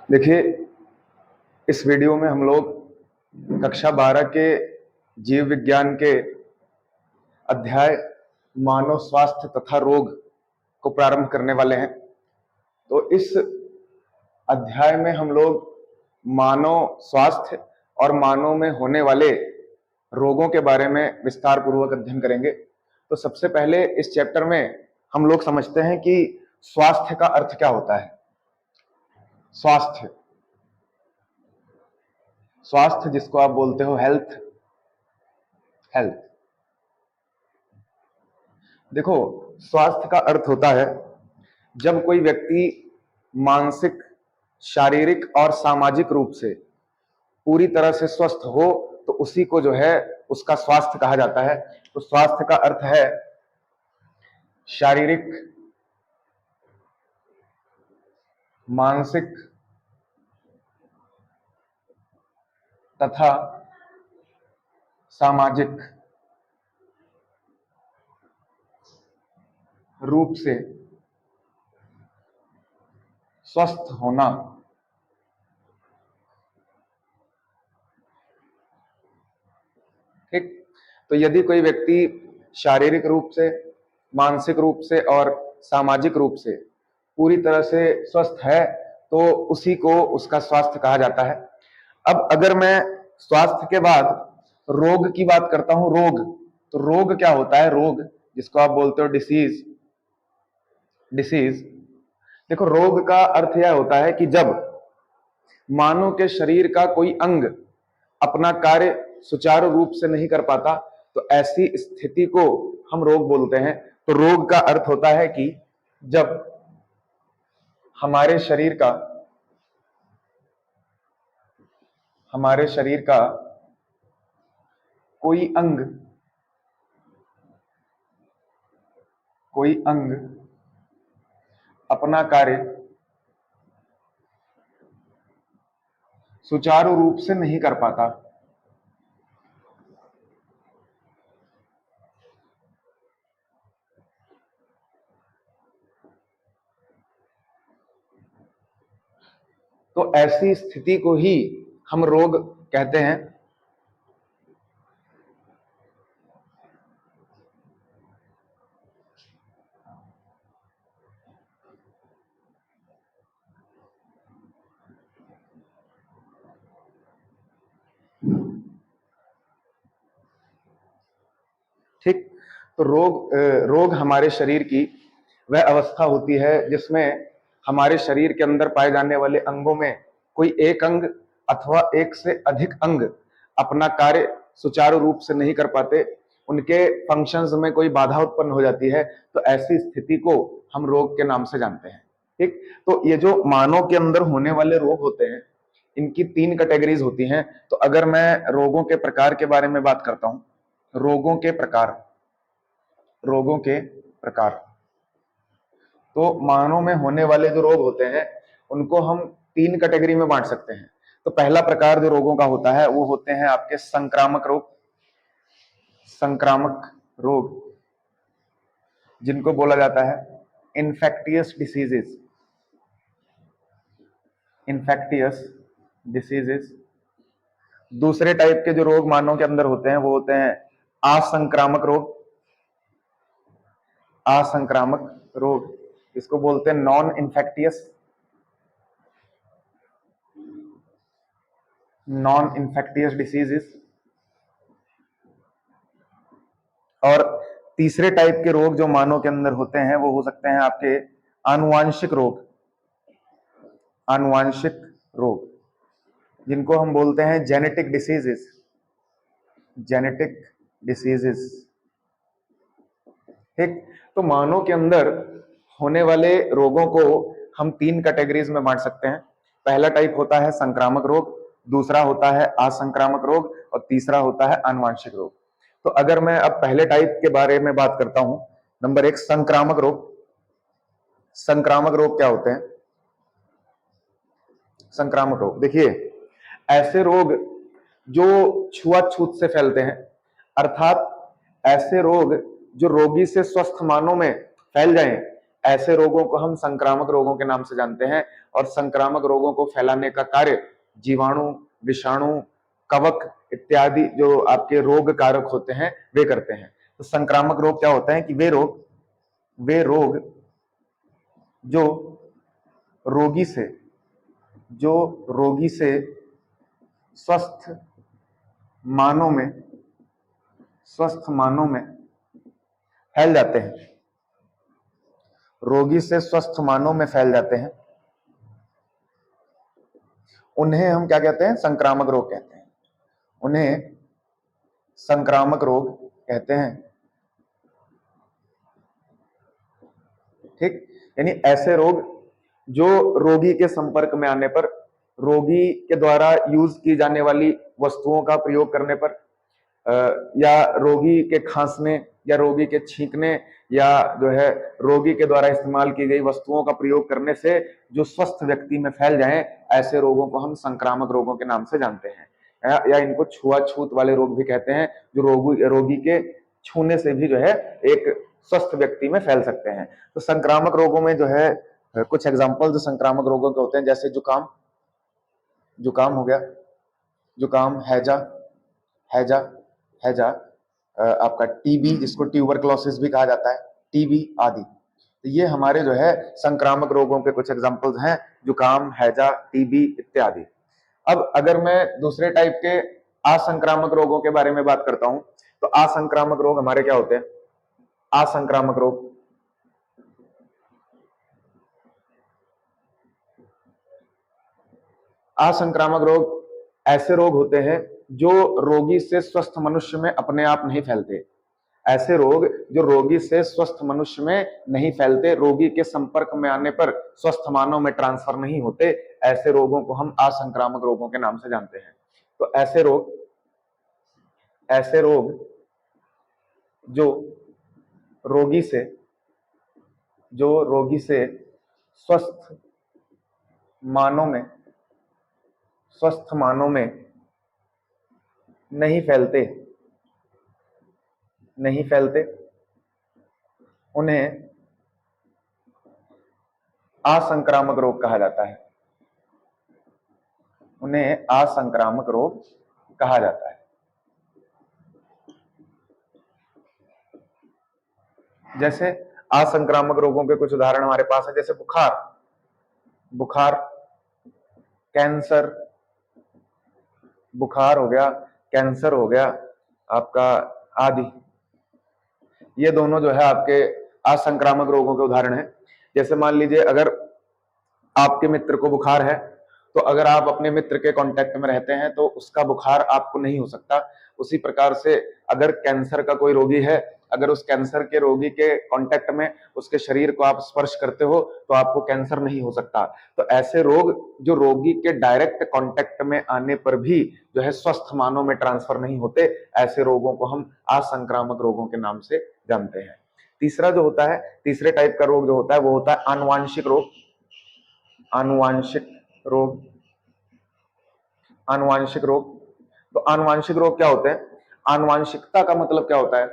देखिए, इस वीडियो में हम लोग कक्षा 12 के जीव विज्ञान के अध्याय मानव स्वास्थ्य तथा रोग को प्रारंभ करने वाले हैं। तो इस अध्याय में हम लोग मानव स्वास्थ्य और मानव में होने वाले रोगों के बारे में विस्तार पूर्वक अध्ययन करेंगे। तो सबसे पहले इस चैप्टर में हम लोग समझते हैं कि स्वास्थ्य का अर्थ क्या होता है। स्वास्थ्य स्वास्थ्य जिसको आप बोलते हो हेल्थ। हेल्थ देखो, स्वास्थ्य का अर्थ होता है जब कोई व्यक्ति मानसिक, शारीरिक और सामाजिक रूप से पूरी तरह से स्वस्थ हो तो उसी को जो है उसका स्वास्थ्य कहा जाता है। तो स्वास्थ्य का अर्थ है शारीरिक, मानसिक तथा सामाजिक रूप से स्वस्थ होना। ठीक, तो यदि कोई व्यक्ति शारीरिक रूप से, मानसिक रूप से और सामाजिक रूप से पूरी तरह से स्वस्थ है तो उसी को उसका स्वास्थ्य कहा जाता है। अब अगर मैं स्वास्थ्य के बाद रोग की बात करता हूं, रोग, तो रोग क्या होता है? रोग जिसको आप बोलते हो डिसीज। डिसीज देखो, रोग का अर्थ यह होता है कि जब मानव के शरीर का कोई अंग अपना कार्य सुचारू रूप से नहीं कर पाता तो ऐसी स्थिति को हम रोग बोलते हैं। तो रोग का अर्थ होता है कि जब हमारे शरीर का कोई अंग अपना कार्य सुचारू रूप से नहीं कर पाता तो ऐसी स्थिति को ही हम रोग कहते हैं। ठीक, तो रोग हमारे शरीर की वह अवस्था होती है जिसमें हमारे शरीर के अंदर पाए जाने वाले अंगों में कोई एक अंग अथवा एक से अधिक अंग अपना कार्य सुचारू रूप से नहीं कर पाते, उनके फंक्शंस में कोई बाधा उत्पन्न हो जाती है। तो ऐसी स्थिति को हम रोग के नाम से जानते हैं। ठीक, तो ये जो मानव के अंदर होने वाले रोग होते हैं इनकी 3 कैटेगरीज होती हैं। तो अगर मैं रोगों के प्रकार के बारे में बात करता हूं, रोगों के प्रकार, तो मानव में होने वाले जो रोग होते हैं उनको हम 3 कैटेगरी में बांट सकते हैं। तो पहला प्रकार जो रोगों का होता है वो होते हैं आपके संक्रामक रोग, जिनको बोला जाता है इन्फेक्टियस डिसीजेस। दूसरे टाइप के जो रोग मानव के अंदर होते हैं वो होते हैं असंक्रामक रोग, इसको बोलते हैं नॉन इन्फेक्टियस डिसीजेस। और तीसरे टाइप के रोग जो मानव के अंदर होते हैं वो हो सकते हैं आपके आनुवांशिक रोग, जिनको हम बोलते हैं जेनेटिक डिसीजेस। ठीक, तो मानव के अंदर होने वाले रोगों को हम 3 कैटेगरीज में बांट सकते हैं। पहला टाइप होता है संक्रामक रोग, दूसरा होता है असंक्रामक रोग और तीसरा होता है आनुवांशिक रोग। तो अगर मैं अब पहले टाइप के बारे में बात करता हूं, नंबर 1 संक्रामक रोग। संक्रामक रोग क्या होते हैं? संक्रामक रोग, देखिए, ऐसे रोग जो छुआछूत से फैलते हैं, अर्थात ऐसे रोग जो रोगी से स्वस्थ मानव में फैल जाएं, ऐसे रोगों को हम संक्रामक रोगों के नाम से जानते हैं, और संक्रामक रोगों को फैलाने का कार्य जीवाणु, विषाणु, कवक इत्यादि जो आपके रोग कारक होते हैं वे करते हैं। तो संक्रामक रोग क्या होता है कि वे रोग जो रोगी से स्वस्थ मानव में फैल जाते हैं, रोगी से स्वस्थ मानव में फैल जाते हैं, उन्हें हम क्या कहते हैं? संक्रामक रोग कहते हैं। उन्हें संक्रामक रोग कहते हैं। ठीक, यानी ऐसे रोग जो रोगी के संपर्क में आने पर, रोगी के द्वारा यूज की जाने वाली वस्तुओं का प्रयोग करने पर, या रोगी के खांसने या रोगी के छींकने या जो है रोगी के द्वारा इस्तेमाल की गई वस्तुओं का प्रयोग करने से जो स्वस्थ व्यक्ति में फैल जाएं, ऐसे रोगों को हम संक्रामक रोगों के नाम से जानते हैं। या इनको छुआछूत वाले रोग भी कहते हैं, जो रोगी के छूने से भी जो है एक स्वस्थ व्यक्ति में फैल सकते हैं। तो संक्रामक रोगों में जो है कुछ एग्जाम्पल जो संक्रामक रोगों के होते हैं, जैसे जुकाम हो गया, जुकाम, हैजा, आपका टीबी, जिसको ट्यूबरक्लोसिस भी कहा जाता है, टीबी आदि। तो ये हमारे जो है संक्रामक रोगों के कुछ एग्जांपल्स हैं, जुकाम, हैजा, टीबी इत्यादि। अब अगर मैं दूसरे टाइप के असंक्रामक रोगों के बारे में बात करता हूं, तो असंक्रामक रोग हमारे क्या होते हैं? असंक्रामक रोग ऐसे रोग होते हैं जो रोगी से स्वस्थ मनुष्य में अपने आप नहीं फैलते। ऐसे रोग जो रोगी से स्वस्थ मनुष्य में नहीं फैलते, रोगी के संपर्क में आने पर स्वस्थ मानव में ट्रांसफर नहीं होते, ऐसे रोगों को हम असंक्रामक रोगों के नाम से जानते हैं। तो ऐसे रोग जो रोगी से स्वस्थ मानव में नहीं फैलते, उन्हें असंक्रामक रोग कहा जाता है। जैसे असंक्रामक रोगों के कुछ उदाहरण हमारे पास है, जैसे बुखार, कैंसर, बुखार हो गया, कैंसर हो गया आपका आदि। ये दोनों जो है आपके असंक्रामक रोगों के उदाहरण हैं। जैसे मान लीजिए अगर आपके मित्र को बुखार है, तो अगर आप अपने मित्र के कांटेक्ट में रहते हैं तो उसका बुखार आपको नहीं हो सकता। उसी प्रकार से अगर कैंसर का कोई रोगी है, अगर उस कैंसर के रोगी के कांटेक्ट में उसके शरीर को आप स्पर्श करते हो तो आपको कैंसर नहीं हो सकता। तो ऐसे रोग जो रोगी के डायरेक्ट कांटेक्ट में आने पर भी जो है स्वस्थ मानव में ट्रांसफर नहीं होते, ऐसे रोगों को हम असंक्रामक रोगों के नाम से जानते हैं। तीसरा जो होता है, तीसरे टाइप का रोग जो होता है वो होता है आनुवांशिक रोग। आनुवांशिक रोग। तो आनुवांशिक रोग क्या होते हैं? आनुवांशिकता का मतलब क्या होता है?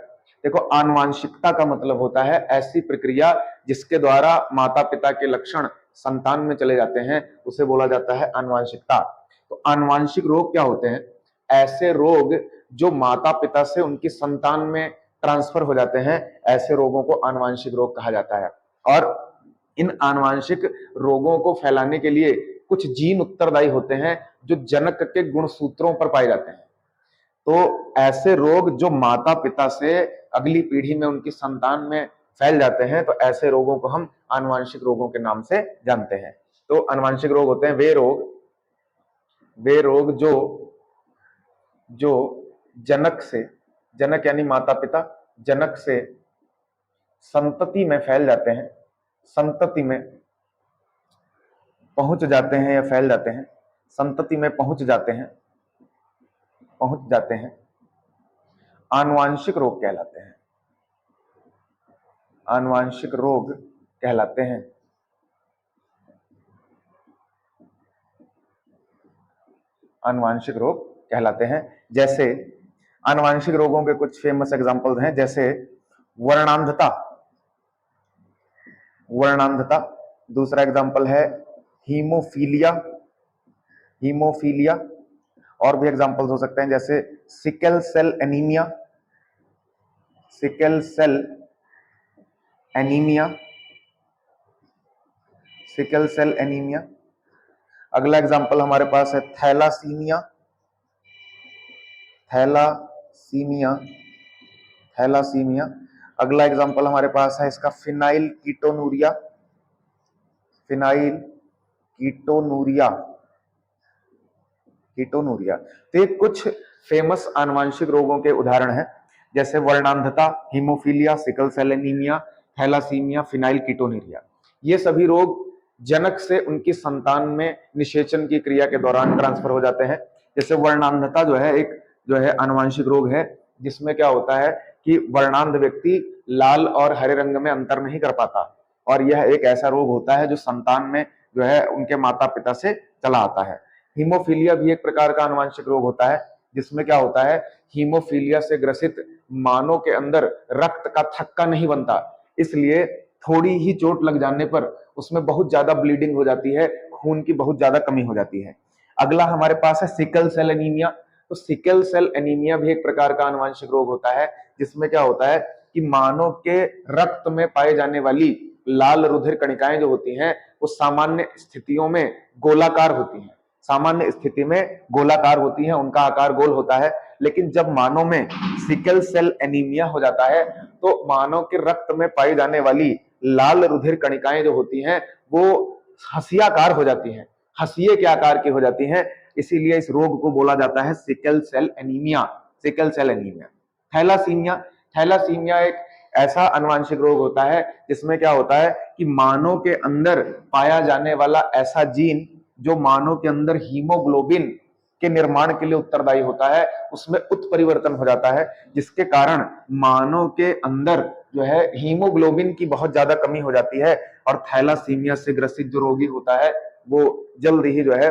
देखो, आनुवांशिकता का मतलब होता है ऐसी प्रक्रिया जिसके द्वारा माता पिता के लक्षण संतान में चले जाते हैं, उसे बोला जाता है आनुवांशिकता। तो आनुवांशिक रोग क्या होते हैं? ऐसे रोग जो माता पिता से उनकी संतान में ट्रांसफर हो जाते हैं, ऐसे रोगों को आनुवांशिक रोग कहा जाता है। और इन आनुवांशिक रोगों को फैलाने के लिए कुछ जीन उत्तरदायी होते हैं जो जनक के गुणसूत्रों पर पाए जाते हैं। तो ऐसे रोग जो माता पिता से अगली पीढ़ी में उनकी संतान में फैल जाते हैं, तो ऐसे रोगों को हम आनुवांशिक रोगों के नाम से जानते हैं। तो आनुवांशिक रोग होते हैं वे रोग जो जनक यानी माता पिता, जनक से संतति में फैल जाते हैं, संतति में पहुंच जाते हैं या फैल जाते हैं, संतति में पहुंच जाते हैं, आनुवांशिक रोग कहलाते हैं। आनुवांशिक रोग कहलाते हैं। आनुवांशिक रोग कहलाते हैं। जैसे आनुवांशिक रोगों के कुछ फेमस एग्जांपल्स हैं, जैसे वर्णांधता, वर्णांधता। दूसरा एग्जाम्पल है हीमोफीलिया, हीमोफीलिया। और भी एग्जाम्पल्स हो सकते हैं जैसे sickle cell anaemia, sickle cell anaemia, sickle cell anaemia. अगला एग्जाम्पल हमारे पास है थैलासीमिया, थैलासीमिया, थैलासीमिया। अगला एग्जाम्पल हमारे पास है इसका phenyl ketonuria, phenyl ketonuria, ketonuria. तो ये कुछ फेमस आनुवंशिक रोगों के उदाहरण हैं, जैसे वर्णांधता, haemophilia, sickle cell anaemia, thalassaemia, phenylketonuria. ये सभी रोग जनक से उनकी संतान में निषेचन की क्रिया के दौरान ट्रांसफर हो जाते हैं। जैसे वर्णांधता जो है आनुवंशिक रोग है, जिसमें क्या होता है कि वर्णांध व्यक्ति लाल और हरे रंग में अंतर नहीं कर पाता, और यह एक ऐसा रोग होता है जो संतान में जो है उनके माता पिता से चला आता है। हीमोफीलिया भी एक प्रकार का आनुवंशिक रोग होता है, जिसमें क्या होता है, हीमोफीलिया से ग्रसित मानव के अंदर रक्त का थक्का नहीं बनता, इसलिए थोड़ी ही चोट लग जाने पर उसमें बहुत ज्यादा ब्लीडिंग हो जाती है, खून की बहुत ज्यादा कमी हो जाती है। अगला हमारे पास है सिकल सेल एनीमिया। तो सिकल सेल एनीमिया भी एक प्रकार का आनुवंशिक रोग होता है, जिसमें क्या होता है कि मानव के रक्त में पाए जाने वाली लाल रुधिर कणिकाएं जो होती हैं वो सामान्य स्थितियों में गोलाकार होती हैं, सामान्य स्थिति में गोलाकार होती हैं, उनका आकार गोल होता है। लेकिन जब मानव में सिकल सेल एनीमिया हो जाता है तो मानव के रक्त में पाई जाने वाली लाल रुधिर कणिकाएं जो होती हैं वो हंसियाकार हो जाती हैं, हंसिये के आकार की हो जाती हैं, इसीलिए इस रोग को बोला जाता है sickle cell anaemia, sickle cell anaemia. Thalassaemia, thalassaemia एक ऐसा आनुवंशिक रोग होता है जिसमें क्या होता है कि मानव के अंदर पाया जाने वाला ऐसा जीन जो मानव के अंदर हीमोग्लोबिन के निर्माण के लिए उत्तरदायी होता है, उसमें उत्परिवर्तन हो जाता है, जिसके कारण मानव के अंदर जो है हीमोग्लोबिन की बहुत ज्यादा कमी हो जाती है, और थैलासीमिया से ग्रसित जो रोगी होता है वो जल्दी ही जो है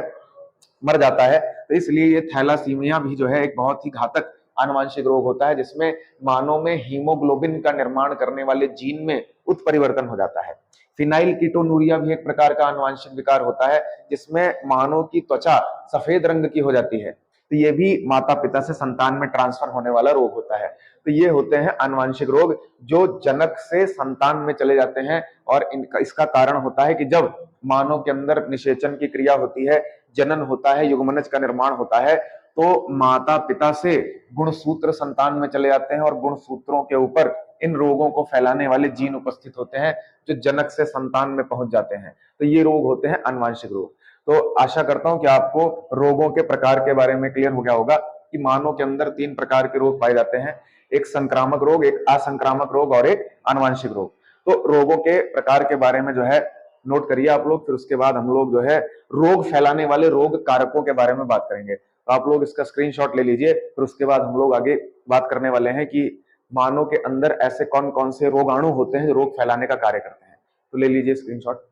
मर जाता है। तो इसलिए ये थैलासीमिया भी जो है एक बहुत ही घातक आनुवंशिक रोग होता है, जिसमें मानव में हीमोग्लोबिन का निर्माण करने वाले जीन में उत्परिवर्तन हो जाता है। फिनाइल कीटोनूरिया भी एक प्रकार का आनुवंशिक विकार होता है, जिसमें मानव की त्वचा सफेद रंग की हो जाती है। तो ये भी माता पिता से संतान में ट्रांसफर होने वाला रोग होता है। तो ये होते हैं आनुवंशिक रोग जो जनक से संतान में चले जाते हैं, और इनका इसका कारण होता है कि जब मानव के अंदर निषेचन की क्रिया होती है, जनन होता है, युग्मनज का निर्माण होता है, तो माता पिता से गुणसूत्र संतान में चले जाते हैं, और गुणसूत्रों के ऊपर इन रोगों को फैलाने वाले जीन उपस्थित होते हैं जो जनक से संतान में पहुंच जाते हैं। तो ये रोग होते हैं आनुवंशिक रोग। तो आशा करता हूं कि आपको रोगों के प्रकार के बारे में क्लियर हो गया होगा कि मानव के अंदर 3 प्रकार के रोग पाए जाते हैं, एक संक्रामक रोग, एक असंक्रामक रोग और एक आनुवंशिक रोग। तो रोगों के प्रकार के बारे में जो है नोट करिए आप लोग, फिर उसके बाद हम लोग जो है रोग फैलाने वाले रोग कारकों के बारे में बात करेंगे। तो आप लोग इसका स्क्रीनशॉट ले लीजिए, फिर उसके बाद हम लोग आगे बात करने वाले हैं कि मानव के अंदर ऐसे कौन कौन से रोगाणु होते हैं जो रोग फैलाने का कार्य करते हैं। तो ले लीजिए स्क्रीनशॉट।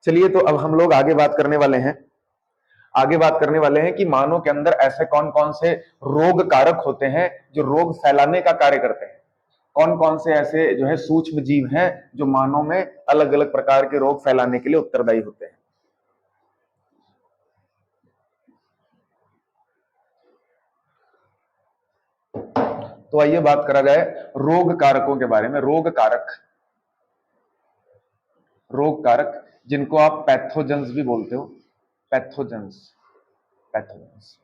चलिए, तो अब हम लोग आगे बात करने वाले हैं, आगे बात करने वाले हैं कि मानव के अंदर ऐसे कौन कौन से रोग कारक होते हैं जो रोग फैलाने का कार्य करते हैं, कौन कौन से ऐसे जो है सूक्ष्म जीव हैं जो मानव में अलग अलग प्रकार के रोग फैलाने के लिए उत्तरदायी होते हैं। तो आइए बात करा जाए रोग कारकों के बारे में। रोग कारक, रोग कारक जिनको आप पैथोजेंस भी बोलते हो, पैथोजेंस, पैथोजेंस।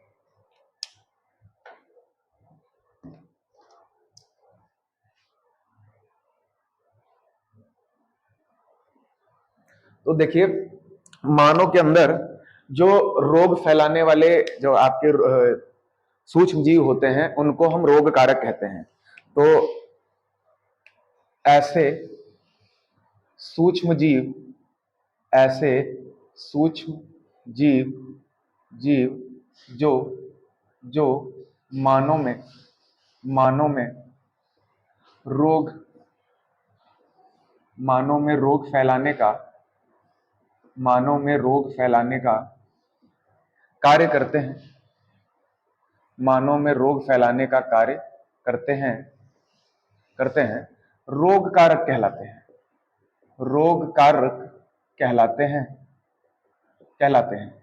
तो देखिए, मानव के अंदर जो रोग फैलाने वाले जो आपके सूक्ष्म जीव होते हैं उनको हम रोग कारक कहते हैं। तो ऐसे सूक्ष्म जीव, ऐसे सूक्ष्म जीव जीव जो जो मानव में रोग मानव में रोग फैलाने का मानव में रोग फैलाने का कार्य करते हैं, मानव में रोग फैलाने का कार्य करते हैं, रोग कारक कहलाते हैं, रोग कारक कहलाते हैं, कहलाते हैं।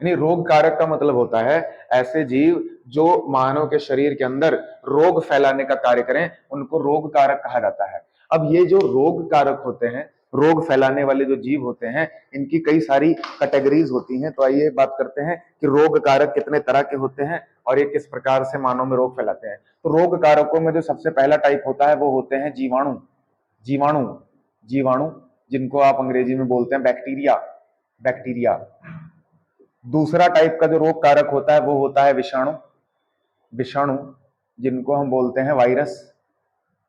यानी रोग कारक का मतलब होता है ऐसे जीव जो मानव के शरीर के अंदर रोग फैलाने का कार्य करें, उनको रोग कारक कहा जाता है। अब ये जो रोग कारक होते हैं, रोग फैलाने वाले जो जीव होते हैं, इनकी कई सारी कैटेगरीज होती हैं। तो आइए बात करते हैं कि रोग कारक कितने तरह के होते हैं और ये किस प्रकार से मानव में रोग फैलाते हैं। तो रोग कारकों में जो सबसे पहला टाइप होता है वो होते हैं जीवाणु। जीवाणु, जीवाणु जिनको आप अंग्रेजी में बोलते हैं बैक्टीरिया, बैक्टीरिया। दूसरा टाइप का जो रोग कारक होता है वो होता है विषाणु, विषाणु जिनको हम बोलते हैं वायरस,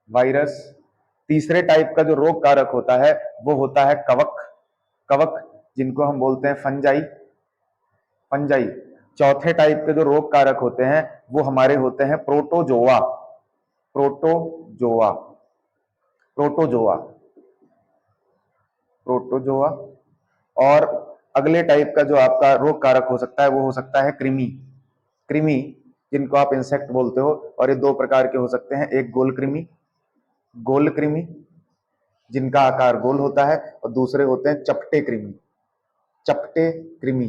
वायरस। तीसरे टाइप का जो रोग कारक होता है वो होता है कवक, कवक जिनको हम बोलते हैं फंजाई, फंजाई। चौथे टाइप के जो रोग कारक होते हैं वो हमारे होते हैं प्रोटोजोआ, प्रोटोजोआ, प्रोटोजोआ, प्रोटोजोआ। और अगले टाइप का जो आपका रोग कारक हो सकता है वो हो सकता है कृमि, कृमि जिनको आप इंसेक्ट बोलते हो। और ये दो प्रकार के हो सकते हैं, एक गोल कृमि, गोल कृमि जिनका आकार गोल होता है, और दूसरे होते हैं चपटे कृमि, चपटे कृमि,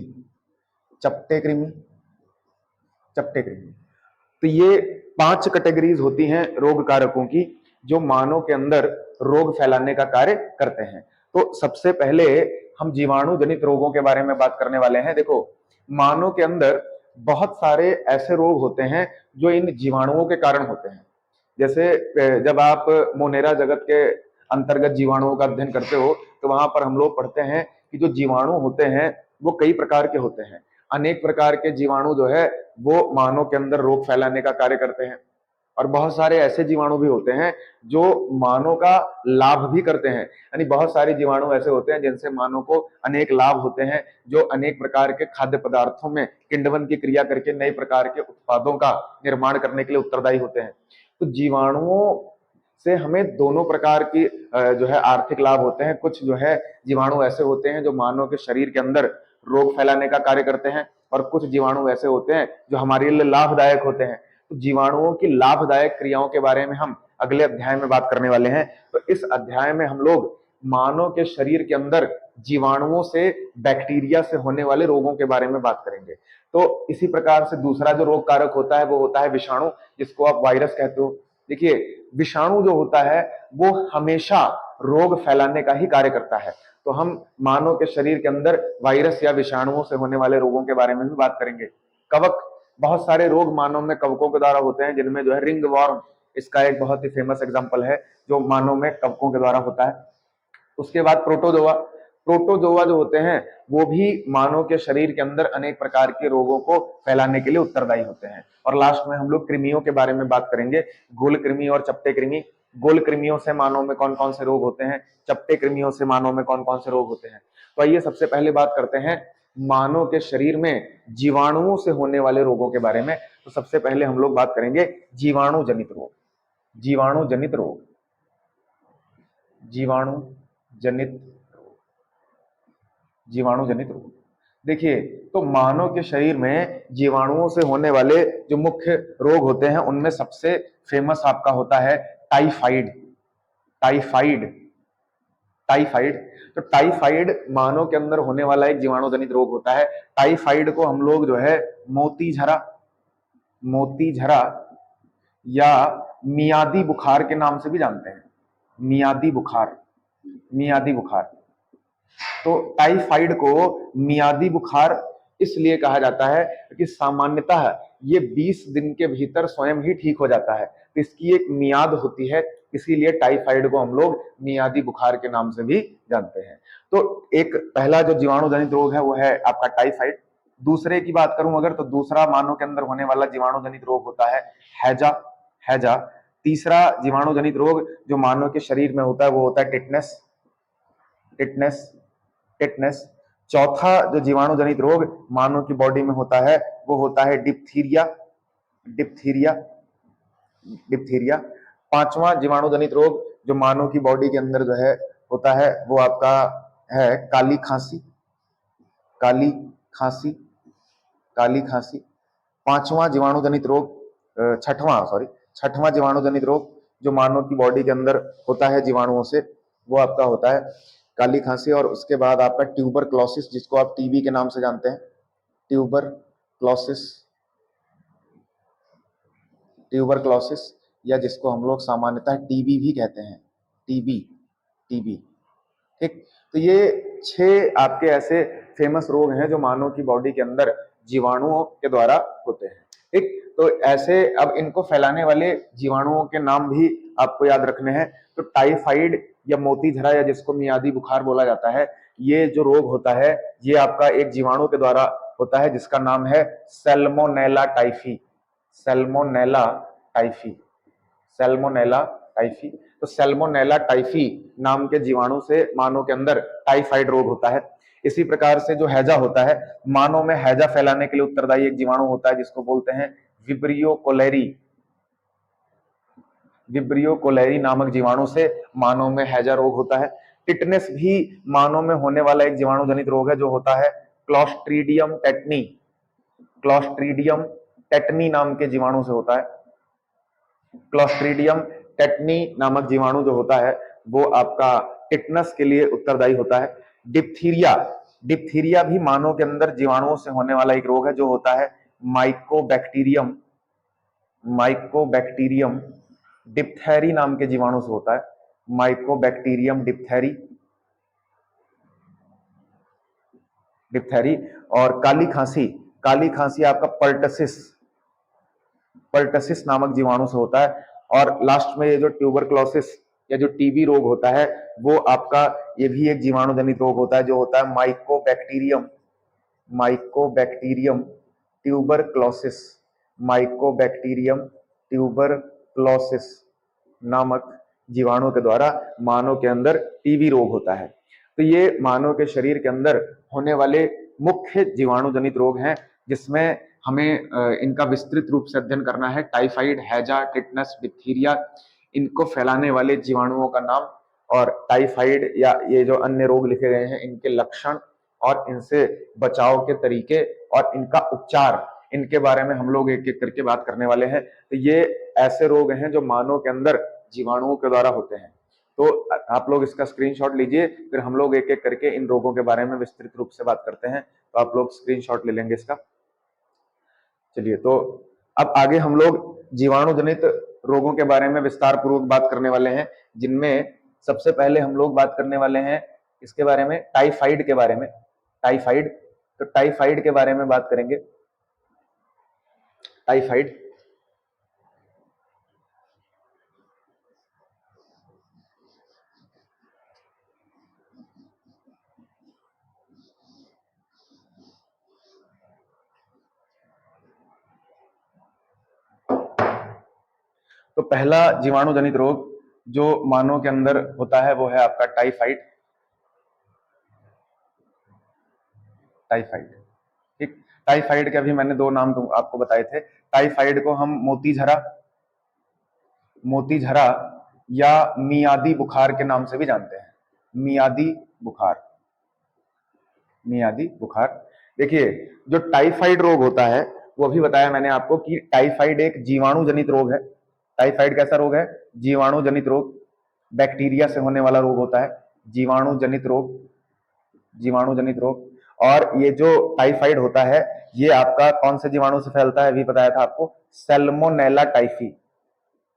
चपटे कृमि, चपटे कृमि। तो ये 5 कैटेगरीज होती हैं रोग कारकों की जो मानव के अंदर रोग फैलाने का कार्य करते हैं। तो सबसे पहले हम जीवाणु जनित रोगों के बारे में बात करने वाले हैं। देखो, मानव के अंदर बहुत सारे ऐसे रोग होते हैं जो इन जीवाणुओं के कारण होते हैं। जैसे जब आप मोनेरा जगत के अंतर्गत जीवाणुओं का अध्ययन करते हो तो वहां पर हम लोग पढ़ते हैं कि जो जीवाणु होते हैं वो कई प्रकार के होते हैं। अनेक प्रकार के जीवाणु जो है वो मानव के अंदर रोग फैलाने का कार्य करते हैं। और बहुत सारे ऐसे जीवाणु भी होते हैं जो मानव का लाभ भी करते हैं। यानी बहुत सारे जीवाणु ऐसे होते हैं जिनसे मानव को अनेक लाभ होते हैं, जो अनेक प्रकार के खाद्य पदार्थों में किण्वन की क्रिया करके नए प्रकार के उत्पादों का निर्माण करने के लिए उत्तरदायी होते हैं। तो जीवाणुओं से हमें दोनों प्रकार की जो है आर्थिक लाभ होते हैं। कुछ जो है जीवाणु ऐसे होते हैं जो मानव के शरीर के अंदर रोग फैलाने का कार्य करते हैं, और कुछ जीवाणु ऐसे होते हैं जो हमारे लिए लाभदायक होते हैं। तो जीवाणुओं की लाभदायक क्रियाओं के बारे में हम अगले अध्याय में बात करने वाले हैं। तो इस अध्याय में हम लोग मानव के शरीर के अंदर जीवाणुओं से, बैक्टीरिया से होने वाले रोगों के बारे में बात करेंगे। तो इसी प्रकार से दूसरा जो रोग कारक होता है वो होता है विषाणु, जिसको आप वायरस कहते हो। देखिए, विषाणु जो होता है वो हमेशा रोग फैलाने का ही कार्य करता है। तो हम मानव के शरीर के अंदर वायरस या विषाणुओं से होने वाले रोगों के बारे में भी बात करेंगे। कवक, बहुत सारे रोग मानव में कवकों के द्वारा होते हैं, जिनमें जो है रिंग वॉर्म इसका एक बहुत ही फेमस एग्जांपल है जो मानव में कवकों के द्वारा होता है। उसके बाद प्रोटोजोआ, प्रोटोजोआ जो होते हैं वो भी मानव के शरीर के अंदर अनेक प्रकार के रोगों को फैलाने के लिए उत्तरदायी होते हैं। और लास्ट में हम लोग कृमियों के बारे में बात करेंगे, गोल कृमि और चपटे कृमि। गोल कृमियों से मानव में कौन कौन से रोग होते हैं, चपटे कृमियों से मानव में कौन कौन से रोग होते हैं। तो आइए सबसे पहले बात करते हैं मानव के शरीर में जीवाणुओं से होने वाले रोगों के बारे में। तो सबसे पहले हम लोग बात करेंगे जीवाणु जनित रोग, जीवाणु जनित रोग, जीवाणु जनित, जीवाणु जनित रोग। देखिए, तो मानव के शरीर में जीवाणुओं से होने वाले जो मुख्य रोग होते हैं उनमें सबसे फेमस आपका होता है टाइफाइड, टाइफाइड, टाइफाइड। तो टाइफाइड मानव के अंदर होने वाला एक जीवाणु जनित रोग होता है। टाइफाइड को हम लोग जो है मोती झरा, मोती झरा या मियादी बुखार के नाम से भी जानते हैं, मियादी बुखार, मियादी बुखार। तो टाइफाइड को मियादी बुखार इसलिए कहा जाता है कि सामान्यतः ये 20 दिन के भीतर स्वयं ही ठीक हो जाता है। तो इसकी एक मियाद होती है, इसीलिए टाइफाइड को हम लोग मियादी बुखार के नाम से भी जानते हैं। तो एक पहला जो जीवाणु जनित रोग है वो है आपका टाइफाइड। दूसरे की बात करूं अगर, तो दूसरा मानव के अंदर होने वाला जीवाणु जनित रोग होता है हैजा, हैजा। तीसरा जीवाणु जनित रोग जो मानव के शरीर में होता है वो होता है टिटनेस, टिटनेस, टिटनेस। चौथा जो जीवाणु जनित रोग मानव की बॉडी में होता है वो होता है डिप्थीरिया, डिप्थीरिया, डिप्थीरिया। पांचवा जीवाणु जनित रोग जो मानव की बॉडी के अंदर जो है होता है वो आपका है काली खांसी, काली खांसी, काली खांसी। पांचवा जीवाणु जनित रोग, छठवां जीवाणु जनित रोग जो मानव की बॉडी के अंदर होता है जीवाणुओं से, वो आपका होता है काली खांसी। और उसके बाद आपका ट्यूबरक्लोसिस, जिसको आप टीबी के नाम से जानते हैं, ट्यूबरक्लोसिस, ट्यूबरक्लोसिस, या जिसको हम लोग सामान्यतः टीबी भी कहते हैं, टीबी, टीबी। ठीक, तो ये 6 आपके ऐसे फेमस रोग हैं जो मानव की बॉडी के अंदर जीवाणुओं के द्वारा होते हैं। ठीक, तो ऐसे अब इनको फैलाने वाले जीवाणुओं के नाम भी आपको याद रखने हैं। तो टाइफाइड या मोतीझरा, या जिसको मियादी बुखार बोला जाता है, ये जो रोग होता है ये आपका एक जीवाणु के द्वारा होता है जिसका नाम है Salmonella typhi, Salmonella typhi, Salmonella typhi. तो सैल्मोनेला टाइफी नाम के जीवाणु से मानव के अंदर टाइफाइड रोग होता है। इसी प्रकार से जो हैजा होता है, मानव में हैजा फैलाने के लिए उत्तरदायी एक जीवाणु होता है जिसको बोलते हैं विब्रियो कोलेरी, विब्रियो कोलेरी नामक जीवाणु से मानव में हैजा रोग होता है। टिटनेस भी मानव में होने वाला एक जीवाणु जनित रोग है जो होता है क्लॉस्ट्रीडियम टेटनी, क्लॉस्ट्रीडियम टेटनी नाम के जीवाणु से होता है। क्लॉस्ट्रीडियम टेटनी नामक जीवाणु जो होता है वो आपका टिटनस के लिए उत्तरदायी होता है। डिप्थीरिया, डिप्थीरिया भी मानव के अंदर जीवाणुओं से होने वाला एक रोग है जो होता है माइकोबैक्टीरियम, माइकोबैक्टीरियम डिप्थेरी नाम के जीवाणु से होता है, माइकोबैक्टीरियम डिप्थेरी, डिप्थेरी। और काली खांसी, काली खांसी आपका पर्टसिस, पर्टसिस नामक जीवाणु से होता है। और लास्ट में ये जो ट्यूबरक्लोसिस या जो टीबी रोग होता है वो आपका ये भी एक जीवाणु जनित रोग होता है जो होता है Mycobacterium, Mycobacterium tuberculosis, Mycobacterium tuberculosis नामक जीवाणु के द्वारा मानव के अंदर टीबी रोग होता है। तो ये मानव के शरीर के अंदर होने वाले मुख्य जीवाणु जनित रोग हैं जिसमें हमें इनका विस्तृत रूप से अध्ययन करना है। टाइफाइड, हैजा, टिटनस, डिप्थीरिया, इनको फैलाने वाले जीवाणुओं का नाम, और टाइफाइड या ये जो अन्य रोग लिखे गए हैं इनके लक्षण और इनसे बचाव के तरीके और इनका उपचार, इनके बारे में हम लोग एक एक करके बात करने वाले हैं। तो ये ऐसे रोग हैं जो मानव के अंदर जीवाणुओं के द्वारा होते हैं। तो आप लोग इसका स्क्रीनशॉट लीजिए, फिर हम लोग एक एक करके इन रोगों के बारे में विस्तृत रूप से बात करते हैं। तो आप लोग स्क्रीनशॉट ले लेंगे इसका। चलिए, तो अब आगे हम लोग जीवाणु जनित रोगों के बारे में विस्तार पूर्वक बात करने वाले हैं, जिनमें सबसे पहले हम लोग बात करने वाले हैं इसके बारे में, टाइफाइड के बारे में। टाइफाइड, तो टाइफाइड के बारे में बात करेंगे। टाइफाइड, तो पहला जीवाणु जनित रोग जो मानव के अंदर होता है वो है आपका टाइफाइड, टाइफाइड। ठीक, टाइफाइड के अभी मैंने 2 नाम आपको बताए थे। टाइफाइड को हम मोतीझरा, मोतीझरा या मियादी बुखार के नाम से भी जानते हैं, मियादी बुखार, मियादी बुखार। देखिए, जो टाइफाइड रोग होता है वो अभी बताया मैंने आपको कि टाइफाइड एक जीवाणु जनित रोग है। टाइफाइड कैसा रोग है? जीवाणु जनित रोग, बैक्टीरिया से होने वाला रोग होता है, जीवाणु जनित रोग, जीवाणु जनित रोग। और ये जो टाइफाइड होता है ये आपका कौन से जीवाणु से फैलता है? अभी बताया था आपको, सैल्मोनेला टाइफी,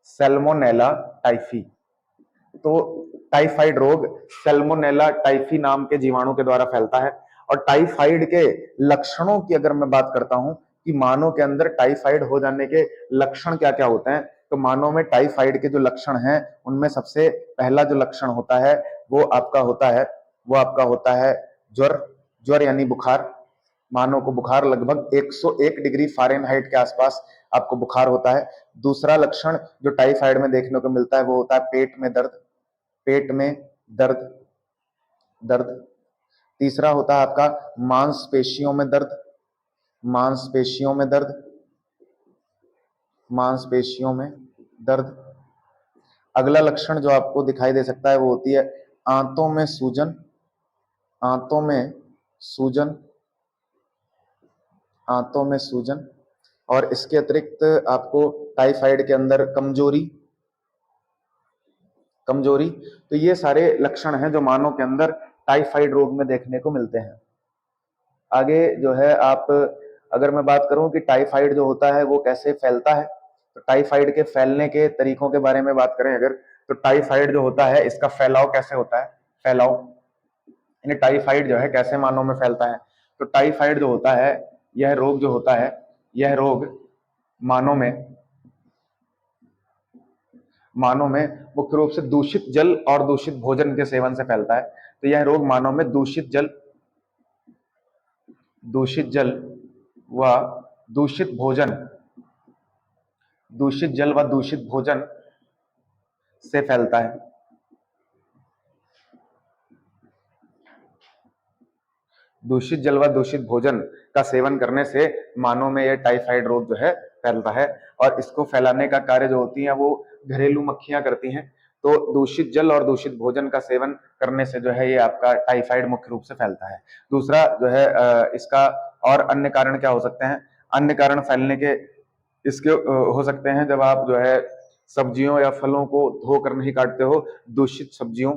सैल्मोनेला टाइफी। तो टाइफाइड रोग सैल्मोनेला टाइफी नाम के जीवाणु के द्वारा फैलता है। और टाइफाइड के लक्षणों की अगर मैं बात करता हूं कि मानव के अंदर टाइफाइड हो जाने के लक्षण क्या क्या होते हैं, तो मानव में टाइफाइड के जो लक्षण हैं उनमें सबसे पहला जो लक्षण होता है वो आपका होता है, वो आपका होता है ज्वर, ज्वर यानी बुखार। मानव को बुखार लगभग 101 डिग्री फ़ारेनहाइट के आसपास आपको बुखार होता है। दूसरा लक्षण जो टाइफाइड में देखने को मिलता है वो होता है पेट में दर्द, पेट में दर्द, दर्द। तीसरा होता है आपका मांसपेशियों में दर्द, मांसपेशियों में दर्द, मांसपेशियों में दर्द। अगला लक्षण जो आपको दिखाई दे सकता है वो होती है आंतों में सूजन, आंतों में सूजन, आंतों में सूजन। और इसके अतिरिक्त आपको टाइफाइड के अंदर कमजोरी, कमजोरी। तो ये सारे लक्षण हैं जो मानव के अंदर टाइफाइड रोग में देखने को मिलते हैं। आगे जो है आप, अगर मैं बात करूं कि टाइफाइड जो होता है वो कैसे फैलता है, तो टाइफाइड के फैलने के तरीकों के बारे में बात करें अगर, तो टाइफाइड जो होता है इसका फैलाव कैसे होता है, फैलाव यानी टाइफाइड जो है कैसे मानव में फैलता है। तो टाइफाइड जो होता है, यह रोग जो होता है, यह रोग मानव में मुख्य रूप से दूषित जल और दूषित भोजन के सेवन से फैलता है। तो यह रोग मानव में दूषित जल व दूषित भोजन से फैलता है। दूषित जल व दूषित भोजन का सेवन करने से मानव में यह टाइफाइड रोग जो है फैलता है, और इसको फैलाने का कार्य जो होती है वो घरेलू मक्खियां करती हैं। तो दूषित जल और दूषित भोजन का सेवन करने से जो है ये आपका टाइफाइड मुख्य रूप से फैलता है। दूसरा जो है इसका और अन्य कारण क्या हो सकते हैं, अन्य कारण फैलने के इसके हो सकते हैं, जब आप जो है सब्जियों या फलों को धोकर नहीं काटते हो, दूषित सब्जियों,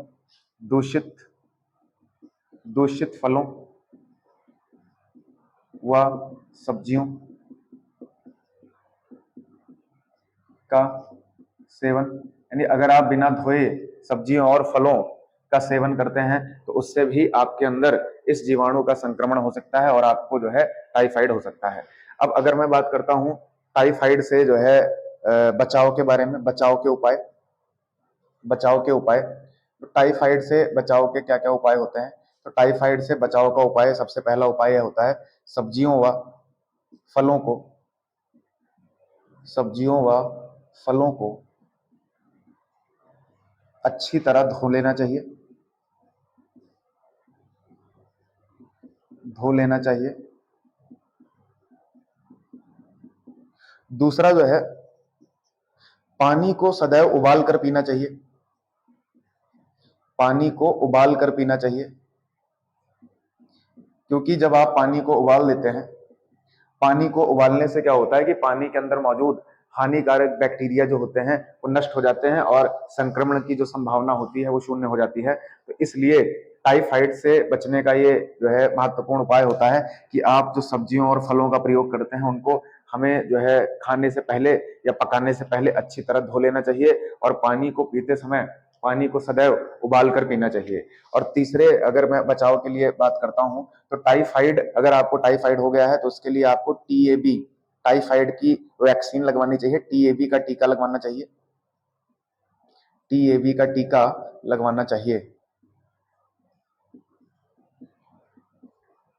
दूषित फलों व सब्जियों का सेवन, यानी अगर आप बिना धोए सब्जियों और फलों का सेवन करते हैं तो उससे भी आपके अंदर इस जीवाणु का संक्रमण हो सकता है और आपको जो है टाइफाइड हो सकता है। अब अगर मैं बात करता हूं टाइफाइड से जो है बचाव के बारे में, बचाव के उपाय, तो टाइफाइड से बचाव के क्या क्या उपाय होते हैं। तो टाइफाइड से बचाव का उपाय, सबसे पहला उपाय यह होता है सब्जियों व फलों को अच्छी तरह धो लेना चाहिए। दूसरा जो है पानी को सदैव उबाल कर पीना चाहिए, क्योंकि जब आप पानी को उबाल लेते हैं, पानी को उबालने से क्या होता है कि पानी के अंदर मौजूद हानिकारक बैक्टीरिया जो होते हैं वो नष्ट हो जाते हैं और संक्रमण की जो संभावना होती है वो शून्य हो जाती है। तो इसलिए टाइफाइड से बचने का ये जो है महत्वपूर्ण उपाय होता है कि आप जो सब्जियों और फलों का प्रयोग करते हैं उनको हमें जो है खाने से पहले या पकाने से पहले अच्छी तरह धो लेना चाहिए, और पानी को पीते समय पानी को सदैव उबाल कर पीना चाहिए। और तीसरे, अगर मैं बचाव के लिए बात करता हूं, तो टाइफाइड, अगर आपको टाइफाइड हो गया है तो उसके लिए आपको टीएबी, टाइफाइड की वैक्सीन लगवानी चाहिए, टीएबी का टीका लगवाना चाहिए, टीएबी का टीका लगवाना चाहिए,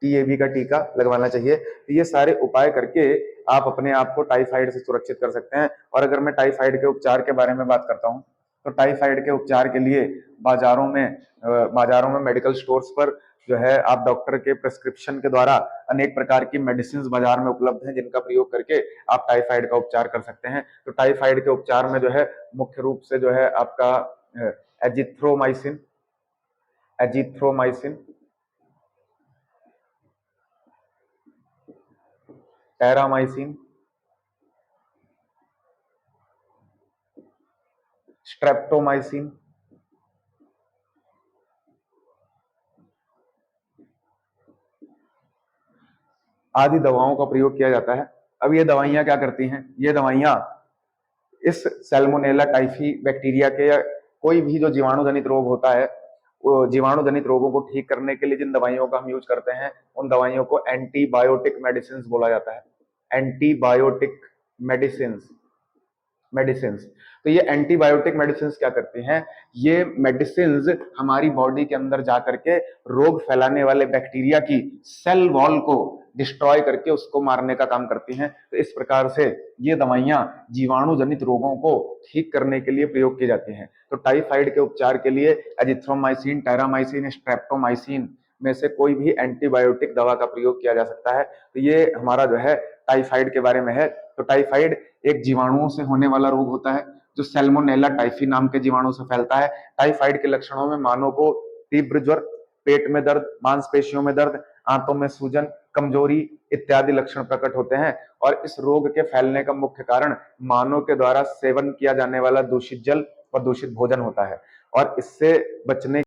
टीएबी का टीका लगवाना चाहिए। तो ये सारे उपाय करके आप अपने आप को टाइफाइड से सुरक्षित कर सकते हैं। और अगर मैं टाइफाइड के उपचार के बारे में बात करता हूं, तो टाइफाइड के उपचार के लिए बाजारों में मेडिकल स्टोर्स पर जो है आप डॉक्टर के प्रेस्क्रिप्शन के द्वारा अनेक प्रकार की मेडिसिन बाजार में उपलब्ध हैं, जिनका प्रयोग करके आप टाइफाइड का उपचार कर सकते हैं। तो टाइफाइड के उपचार में जो है मुख्य रूप से जो है आपका एजिथ्रोमाइसिन, टेरामाइसिन, स्ट्रेप्टोमाइसिन, आदि दवाओं का प्रयोग किया जाता है। अब ये दवाइयां क्या करती हैं, ये दवाइयां इस सैल्मोनेला टाइफी बैक्टीरिया के या कोई भी जो जीवाणु जनित रोग होता है, वो जीवाणु जनित रोगों को ठीक करने के लिए जिन दवाइयों का हम यूज करते हैं उन दवाइयों को एंटीबायोटिक मेडिसिन बोला जाता है, एंटीबायोटिक मेडिसिन। तो ये एंटीबायोटिक मेडिसिन क्या करती हैं, ये मेडिसिन हमारी बॉडी के अंदर जाकर के रोग फैलाने वाले बैक्टीरिया की सेल वॉल को डिस्ट्रॉय करके उसको मारने का काम करती हैं। तो इस प्रकार से ये दवाइयां जीवाणु जनित रोगों को ठीक करने के लिए प्रयोग की जाती हैं। तो टाइफाइड के उपचार के लिए एजिथ्रोमाइसिन, टेरामाइसिन, स्ट्रेप्टोमाइसिन में से कोई भी एंटीबायोटिक दवा का प्रयोग किया जा सकता है। तो ये हमारा जो है टाइफाइड के बारे में है। तो टाइफाइड एक जीवाणुओं से होने वाला रोग होता है जो सैल्मोनेला टाइफी नाम के जीवाणु से फैलता है। टाइफाइड के लक्षणों में मानव को तीव्र ज्वर, पेट में दर्द, मांसपेशियों में दर्द, आंतों में सूजन, कमजोरी इत्यादि लक्षण प्रकट होते हैं। और इस रोग के फैलने का मुख्य कारण मानव के द्वारा सेवन किया जाने वाला दूषित जल और दूषित भोजन होता है। और इससे बचने